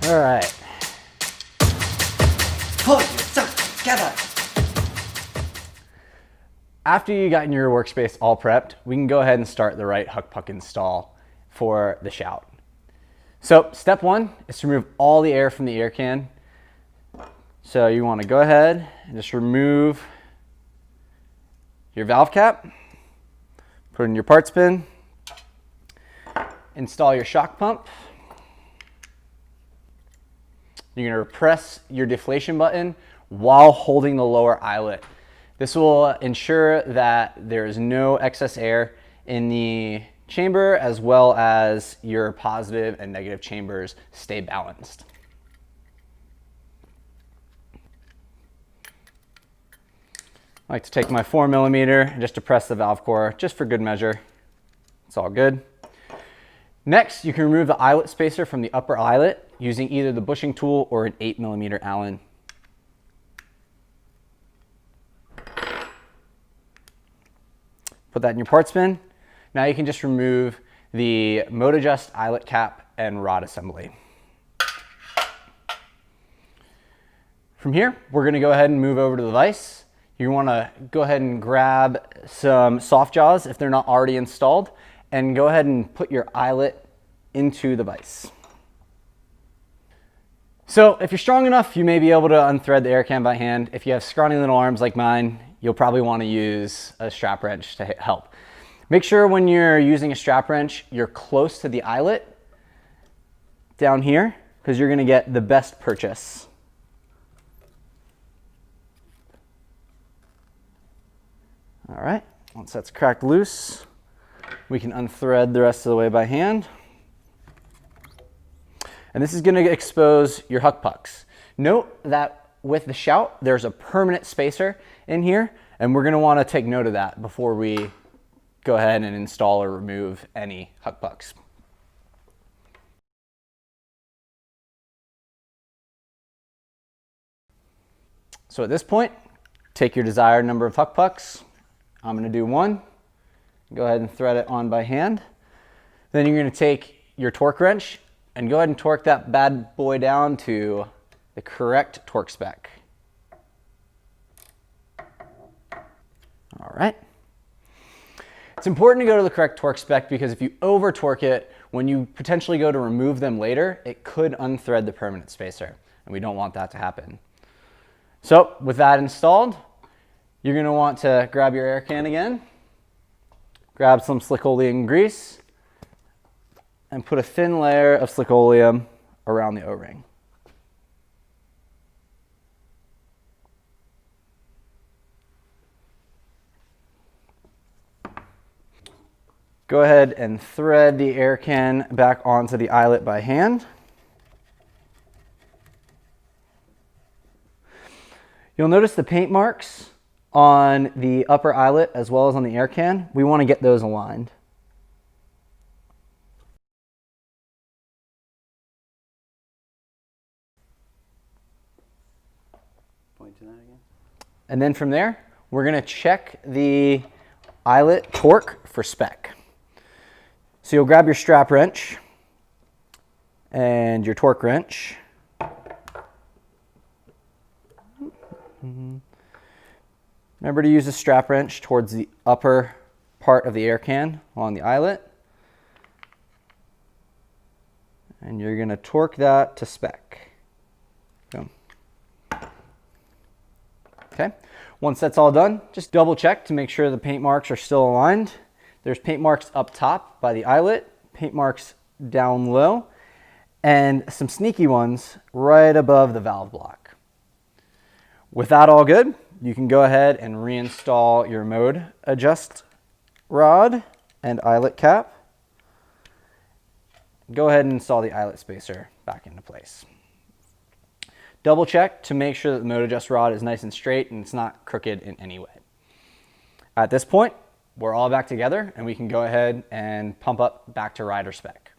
All right. Pull yourself together. After you got your workspace all prepped, we can go ahead and start the right Huckpuck install for the shout. So step one is to remove all the air from the air can. So you want to go ahead and just remove your valve cap, put in your parts bin, install your shock pump. You're going to press your deflation button while holding the lower eyelet. This will ensure that there is no excess air in the chamber, as well as your positive and negative chambers stay balanced. I like to take my 4mm and just depress the valve core just for good measure. It's all good. Next, you can remove the eyelet spacer from the upper eyelet using either the bushing tool or an 8mm Allen. Put that in your parts bin. Now you can just remove the mode adjust eyelet cap and rod assembly. From here, we're going to go ahead and move over to the vise. You want to go ahead and grab some soft jaws if they're not already installed, and go ahead and put your eyelet into the vise. So if you're strong enough, you may be able to unthread the air can by hand. If you have scrawny little arms like mine, you'll probably want to use a strap wrench to help. Make sure when you're using a strap wrench, you're close to the eyelet down here, because you're going to get the best purchase. All right, once that's cracked loose, we can unthread the rest of the way by hand. And this is going to expose your Huckpucks. Note that with the shout, there's a permanent spacer in here, and we're going to want to take note of that before we go ahead and install or remove any Huckpucks. So at this point, take your desired number of Huckpucks. I'm going to do one. Go ahead and thread it on by hand. Then you're going to take your torque wrench and go ahead and torque that bad boy down to the correct torque spec. All right. It's important to go to the correct torque spec, because if you over torque it, when you potentially go to remove them later, it could unthread the permanent spacer, and we don't want that to happen. So with that installed, you're going to want to grab your air can again, grab some slick oleum grease, and put a thin layer of slick oleum around the O-ring. Go ahead and thread the air can back onto the eyelet by hand. You'll notice the paint marks on the upper eyelet as well as on the air can. We want to get those aligned. Point to that again. And then from there, we're going to check the eyelet torque for spec. So you'll grab your strap wrench and your torque wrench. Remember to use the strap wrench towards the upper part of the air can along the eyelet. And you're going to torque that to spec. Boom. Okay. Once that's all done, just double check to make sure the paint marks are still aligned. There's paint marks up top by the eyelet, paint marks down low, and some sneaky ones right above the valve block. With that all good, you can go ahead and reinstall your mode adjust rod and eyelet cap. Go ahead and install the eyelet spacer back into place. Double check to make sure that the mode adjust rod is nice and straight and it's not crooked in any way. At this point, we're all back together and we can go ahead and pump up back to rider spec.